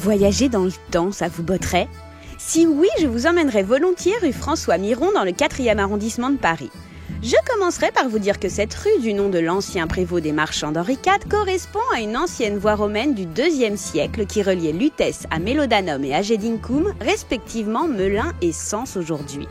Voyager dans le temps, ça vous botterait? Si oui, je vous emmènerai volontiers rue François Miron dans le 4e arrondissement de Paris. Je commencerai par vous dire que cette rue du nom de l'ancien prévôt des marchands d'Henri IV correspond à une ancienne voie romaine du IIe siècle qui reliait Lutèce à Mélodanum et Agedincum, respectivement Melun et Sens aujourd'hui.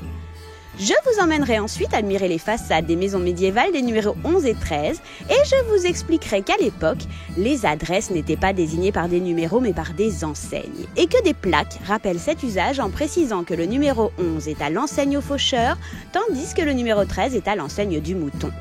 Je vous emmènerai ensuite admirer les façades des maisons médiévales des numéros 11 et 13 et je vous expliquerai qu'à l'époque, les adresses n'étaient pas désignées par des numéros mais par des enseignes et que des plaques rappellent cet usage en précisant que le numéro 11 est à l'enseigne au faucheur tandis que le numéro 13 est à l'enseigne du mouton.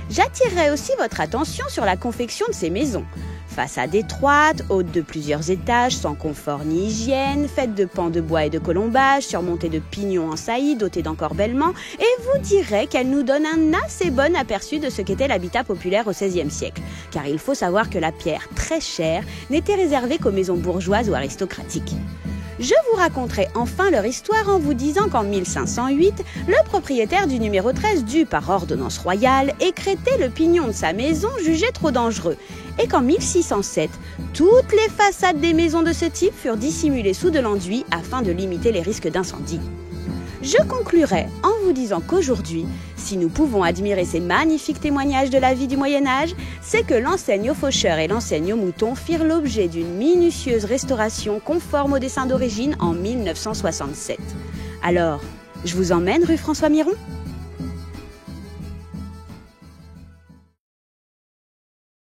J'attirerai aussi votre attention sur la confection de ces maisons. Façade étroite, haute de plusieurs étages, sans confort ni hygiène, faite de pans de bois et de colombages, surmontée de pignons en saillie, dotée d'encorbellements, et vous direz qu'elle nous donne un assez bon aperçu de ce qu'était l'habitat populaire au XVIe siècle. Car il faut savoir que la pierre très chère n'était réservée qu'aux maisons bourgeoises ou aristocratiques. Je vous raconterai enfin leur histoire en vous disant qu'en 1508, le propriétaire du numéro 13 dut, par ordonnance royale, écrêter le pignon de sa maison jugé trop dangereux et qu'en 1607, toutes les façades des maisons de ce type furent dissimulées sous de l'enduit afin de limiter les risques d'incendie. Je conclurai en vous disant qu'aujourd'hui, si nous pouvons admirer ces magnifiques témoignages de la vie du Moyen-Âge, c'est que l'enseigne aux faucheurs et l'enseigne aux moutons firent l'objet d'une minutieuse restauration conforme au dessin d'origine en 1967. Alors, je vous emmène rue François Miron ?